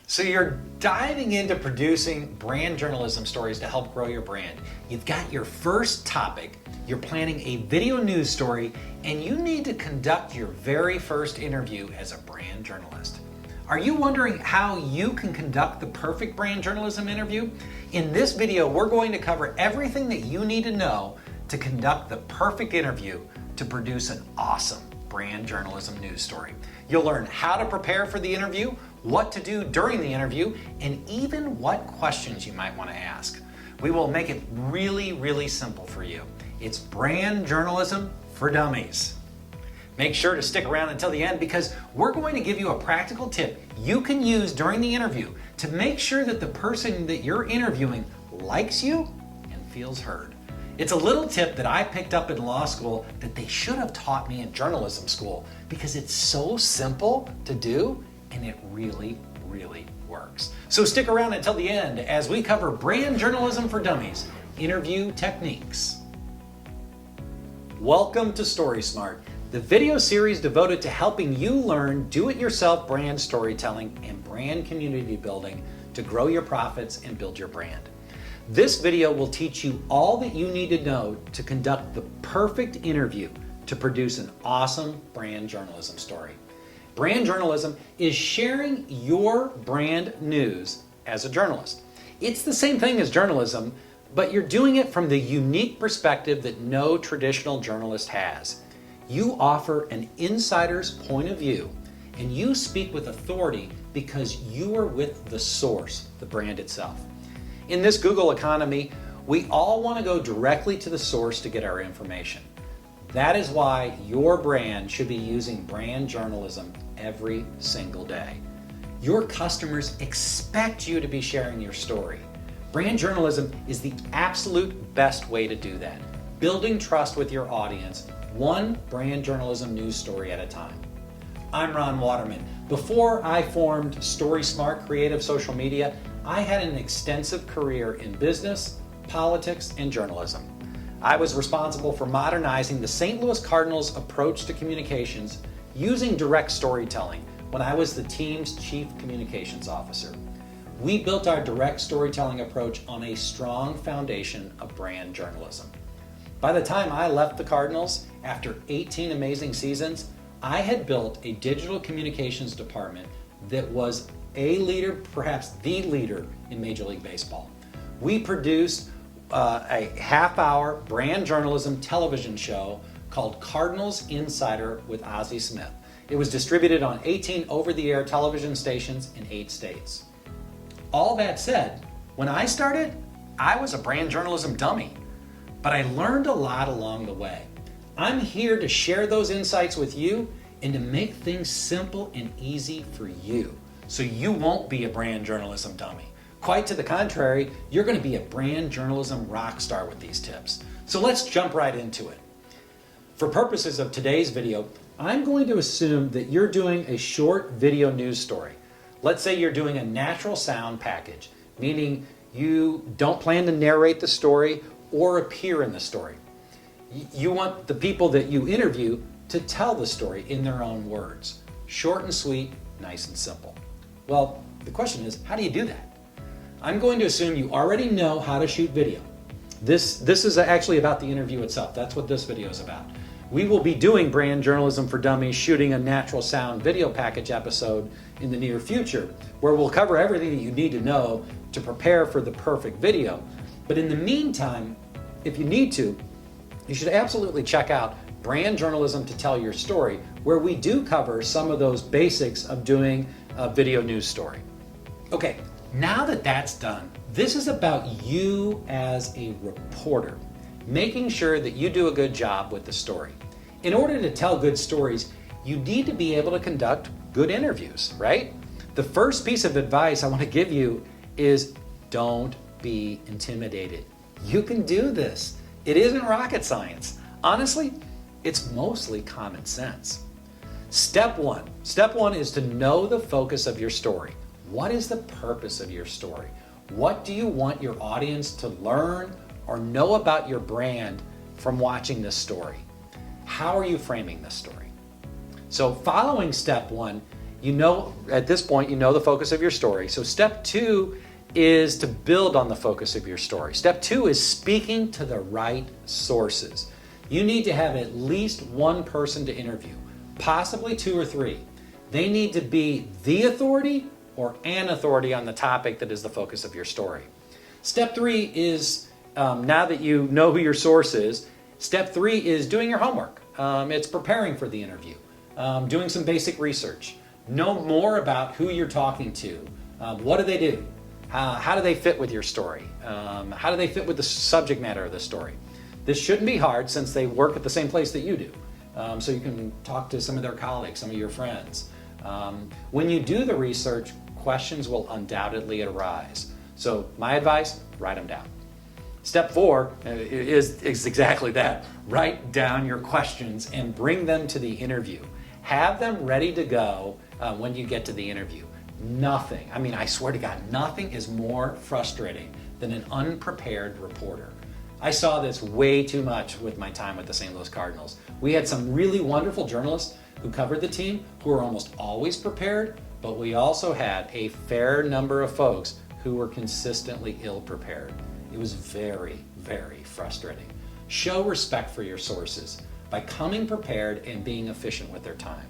So you're diving into producing brand journalism stories to help grow your brand. You've got your first topic, you're planning a video news story, and you need to conduct your very first interview as a brand journalist. Are you wondering how you can conduct the perfect brand journalism interview? In this video, we're going to cover everything that you need to know to conduct the perfect interview to produce an awesome brand journalism news story. You'll learn how to prepare for the interview, what to do during the interview, and even what questions you might want to ask. We will make it really simple for you. It's brand journalism for dummies. Make sure to stick around until the end because we're going to give you a practical tip you can use during the interview to make sure that the person that you're interviewing likes you and feels heard. It's a little tip that I picked up in law school that they should have taught me in journalism school because it's so simple to do and it really works. So stick around until the end as we cover brand journalism for dummies, interview techniques. Welcome to StorySMART, the video series devoted to helping you learn do-it-yourself brand storytelling and brand community building to grow your profits and build your brand. This video will teach you all that you need to know to conduct the perfect interview to produce an awesome brand journalism story. Brand journalism is sharing your brand news as a journalist. It's the same thing as journalism, but you're doing it from the unique perspective that no traditional journalist has. You offer an insider's point of view, and you speak with authority because you are with the source, the brand itself. In this Google economy, we all want to go directly to the source to get our information. That is why your brand should be using brand journalism every single day. Your customers expect you to be sharing your story. Brand journalism is the absolute best way to do that, building trust with your audience, one brand journalism news story at a time. I'm Ron Waterman. Before I formed StorySMART Creative Social Media, I had an extensive career in business, politics, and journalism. I was responsible for modernizing the St. Louis Cardinals' approach to communications using direct storytelling when I was the team's chief communications officer. We built our direct storytelling approach on a strong foundation of brand journalism. By the time I left the Cardinals, after 18 amazing seasons, I had built a digital communications department that was a leader, perhaps the leader in Major League Baseball. We produced a half-hour brand journalism television show called Cardinals Insider with Ozzie Smith. It was distributed on 18 over-the-air television stations in 8 states. All that said, when I started, I was a brand journalism dummy, but I learned a lot along the way. I'm here to share those insights with you and to make things simple and easy for you, so you won't be a brand journalism dummy. Quite to the contrary, you're going to be a brand journalism rock star with these tips. So let's jump right into it. For purposes of today's video, I'm going to assume that you're doing a short video news story. Let's say you're doing a natural sound package, meaning you don't plan to narrate the story or appear in the story. You want the people that you interview to tell the story in their own words. Short and sweet, nice and simple. Well, the question is, how do you do that? I'm going to assume you already know how to shoot video. This is actually about the interview itself. That's what this video is about. We will be doing brand journalism for dummies, shooting a natural sound video package episode in the near future, where we'll cover everything that you need to know to prepare for the perfect video. But in the meantime, if you need to, you should absolutely check out Brand Journalism to Tell Your Story, where we do cover some of those basics of doing a video news story. Okay, now that that's done, this is about you as a reporter, making sure that you do a good job with the story. In order to tell good stories, you need to be able to conduct good interviews, right? The first piece of advice I want to give you is don't be intimidated. You can do this. It isn't rocket science. Honestly, it's mostly common sense. Step one is to know the focus of your story. What is the purpose of your story? What do you want your audience to learn or know about your brand from watching this story? How are you framing this story? So following step one, You know, at this point, you know the focus of your story. So step 2 is to build on the focus of your story. Step 2 is speaking to the right sources. You need to have at least one person to interview, possibly 2 or 3. They need to be the authority or an authority on the topic that is the focus of your story. Step 3 is, now that you know who your source is, step 3 is doing your homework. It's preparing for the interview, doing some basic research. Know more about who you're talking to. What do they do? How do they fit with your story? How do they fit with the subject matter of the story? This shouldn't be hard since they work at the same place that you do. So you can talk to some of their colleagues, some of your friends. When you do the research, questions will undoubtedly arise. So my advice, write them down. Step 4 is exactly that. Write down your questions and bring them to the interview. Have them ready to go when you get to the interview. Nothing, I mean, I swear to God, nothing is more frustrating than an unprepared reporter. I saw this way too much with my time with the St. Louis Cardinals. We had some really wonderful journalists who covered the team who were almost always prepared, but we also had a fair number of folks who were consistently ill-prepared. It was very, very frustrating. Show respect for your sources by coming prepared and being efficient with their time.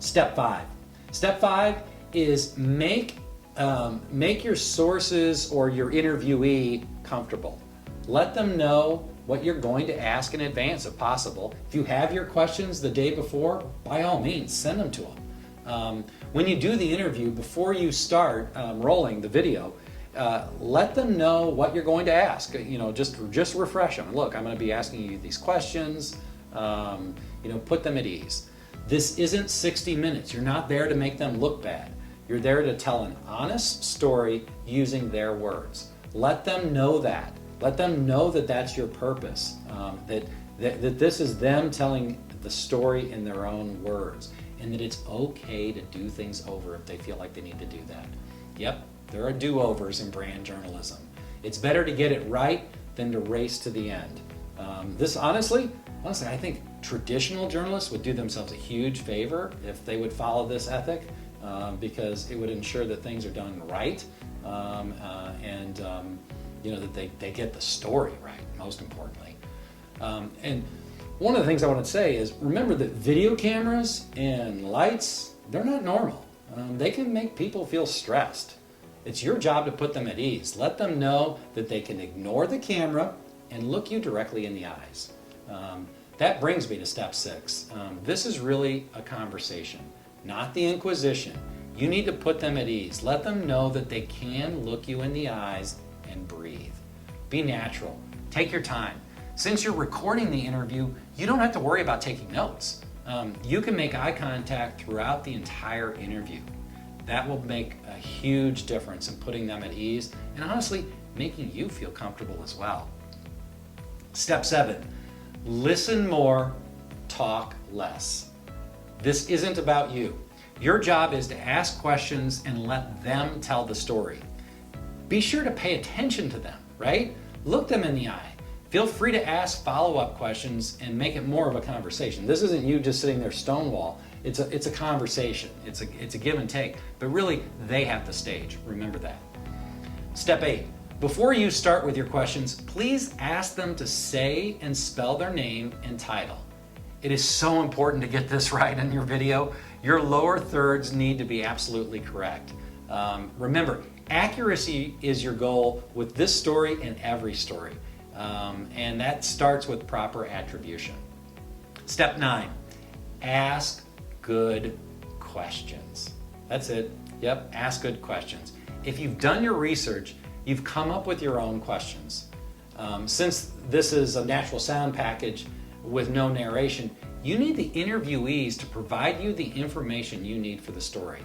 Step 5. Step 5 is make your sources or your interviewee comfortable. Let them know what you're going to ask in advance if possible. If you have your questions the day before, by all means, send them to them. When you do the interview, before you start rolling the video, let them know what you're going to ask. You know, just refresh them. Look, I'm going to be asking you these questions. Put them at ease. This isn't 60 minutes. You're not there to make them look bad. You're there to tell an honest story using their words. Let them know that. Let them know that that's your purpose, that this is them telling the story in their own words, and that it's okay to do things over if they feel like they need to do that. Yep, there are do-overs in brand journalism. It's better to get it right than to race to the end. Honestly, I think traditional journalists would do themselves a huge favor if they would follow this ethic, because it would ensure that things are done right, and that they get the story right, most importantly. And one of the things I want to say is, remember that video cameras and lights, they're not normal. They can make people feel stressed. It's your job to put them at ease. Let them know that they can ignore the camera and look you directly in the eyes. That brings me to step 6. This is really a conversation, not the inquisition. You need to put them at ease. Let them know that they can look you in the eyes and breathe. Be natural. Take your time. Since you're recording the interview, you don't have to worry about taking notes. You can make eye contact throughout the entire interview. That will make a huge difference in putting them at ease and honestly making you feel comfortable as well. Step 7, listen more, talk less. This isn't about you. Your job is to ask questions and let them tell the story. Be sure to pay attention to them, right? Look them in the eye. Feel free to ask follow-up questions and make it more of a conversation. This isn't you just sitting there stonewall. It's a conversation. It's a give and take. But really, they have the stage. Remember that. Step 8. Before you start with your questions, please ask them to say and spell their name and title. It is so important to get this right in your video. Your lower thirds need to be absolutely correct. Remember, accuracy is your goal with this story and every story. And that starts with proper attribution. Step 9, ask good questions. That's it. Yep, ask good questions. If you've done your research, you've come up with your own questions. Since this is a natural sound package with no narration, you need the interviewees to provide you the information you need for the story.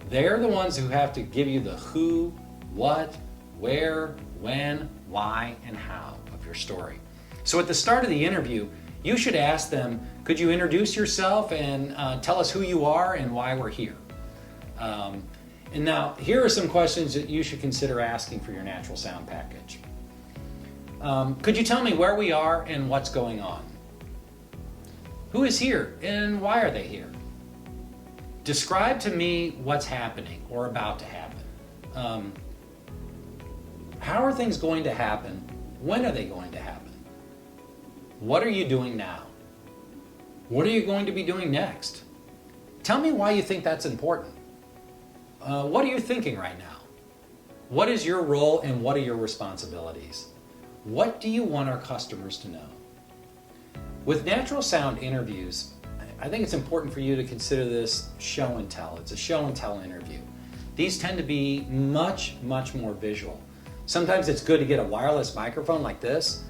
They're the ones who have to give you the who, what, where, when, why, and how of your story. So at the start of the interview, you should ask them, could you introduce yourself and tell us who you are and why we're here? And now, here are some questions that you should consider asking for your natural sound package. Could you tell me where we are and what's going on? Who is here and why are they here? Describe to me what's happening or about to happen. How are things going to happen? When are they going to happen? What are you doing now? What are you going to be doing next? Tell me why you think that's important. What are you thinking right now? What is your role and what are your responsibilities? What do you want our customers to know? With natural sound interviews, I think it's important for you to consider this show and tell. It's a show and tell interview. These tend to be much, much more visual. Sometimes it's good to get a wireless microphone like this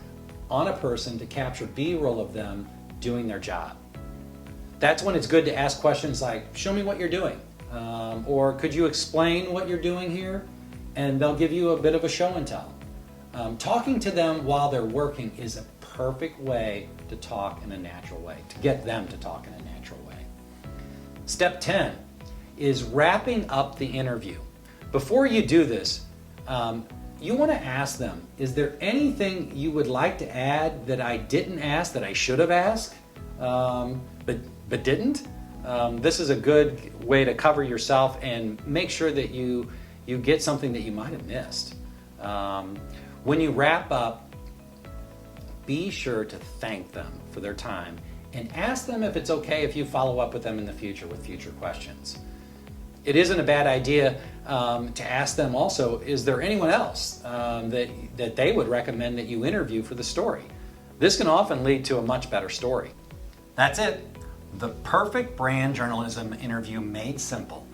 on a person to capture B-roll of them doing their job. That's when it's good to ask questions like, show me what you're doing. Or could you explain what you're doing here? And they'll give you a bit of a show and tell. Talking to them while they're working is a perfect way to talk in a natural way, to get them to talk in a natural way. Step 10 is wrapping up the interview. Before you do this, you want to ask them, is there anything you would like to add that I didn't ask that I should have asked, but didn't? This is a good way to cover yourself and make sure that you get something that you might have missed. When you wrap up, be sure to thank them for their time and ask them if it's okay if you follow up with them in the future with future questions. It isn't a bad idea to ask them also, is there anyone else that they would recommend that you interview for the story? This can often lead to a much better story. That's it. The perfect brand journalism interview made simple.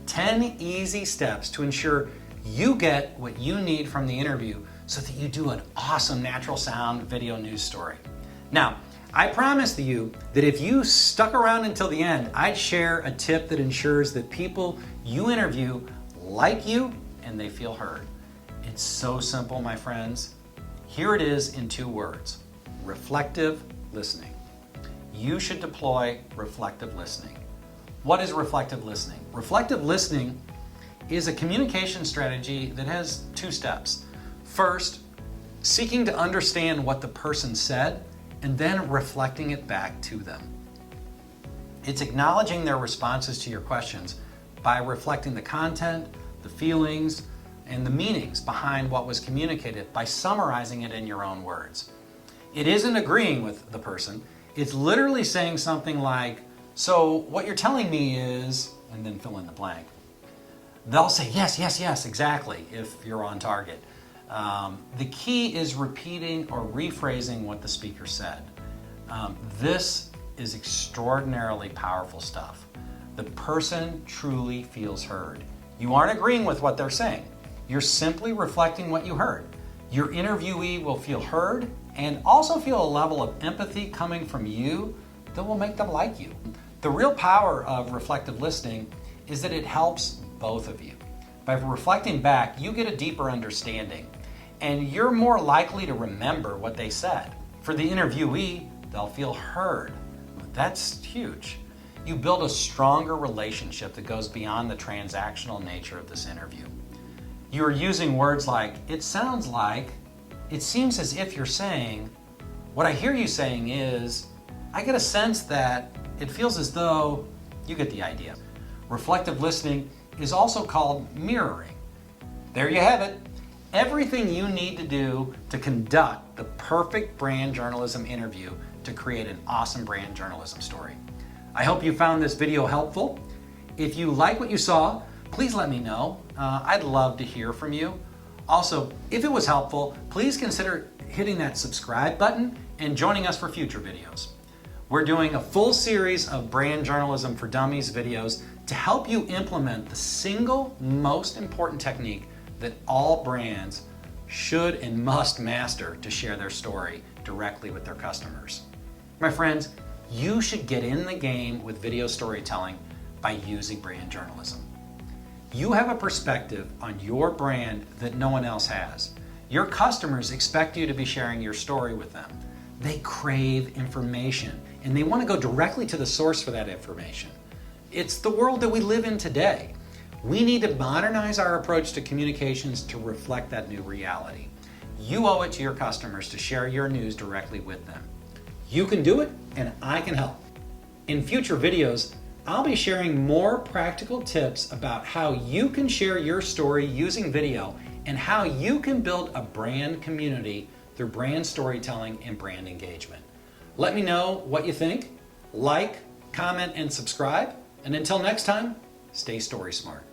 10 easy steps to ensure you get what you need from the interview so that you do an awesome natural sound video news story. Now, I promise you that if you stuck around until the end, I'd share a tip that ensures that people you interview like you and they feel heard. It's so simple, my friends. Here it is in 2 words: reflective listening. You should deploy reflective listening. What is reflective listening? Reflective listening is a communication strategy that has 2 steps. First, seeking to understand what the person said and then reflecting it back to them. It's acknowledging their responses to your questions by reflecting the content, the feelings, and the meanings behind what was communicated by summarizing it in your own words. It isn't agreeing with the person. It's literally saying something like, so what you're telling me is, and then fill in the blank. They'll say, yes, yes, yes, exactly, if you're on target. The key is repeating or rephrasing what the speaker said. This is extraordinarily powerful stuff. The person truly feels heard. You aren't agreeing with what they're saying. You're simply reflecting what you heard. Your interviewee will feel heard and also feel a level of empathy coming from you that will make them like you. The real power of reflective listening is that it helps both of you. By reflecting back, you get a deeper understanding, and you're more likely to remember what they said. For the interviewee, they'll feel heard. That's huge. You build a stronger relationship that goes beyond the transactional nature of this interview. You're using words like, it sounds like, it seems as if you're saying, what I hear you saying is, I get a sense that it feels as though, you get the idea. Reflective listening is also called mirroring. There you have it. Everything you need to do to conduct the perfect brand journalism interview to create an awesome brand journalism story. I hope you found this video helpful. If you like what you saw, please let me know. I'd love to hear from you. Also, if it was helpful, please consider hitting that subscribe button and joining us for future videos. We're doing a full series of brand journalism for dummies videos to help you implement the single most important technique that all brands should and must master to share their story directly with their customers. My friends, you should get in the game with video storytelling by using brand journalism. You have a perspective on your brand that no one else has. Your customers expect you to be sharing your story with them. They crave information and they want to go directly to the source for that information. It's the world that we live in today. We need to modernize our approach to communications to reflect that new reality. You owe it to your customers to share your news directly with them. You can do it, and I can help. In future videos, I'll be sharing more practical tips about how you can share your story using video and how you can build a brand community through brand storytelling and brand engagement. Let me know what you think. Like, comment, and subscribe. And until next time, stay story smart.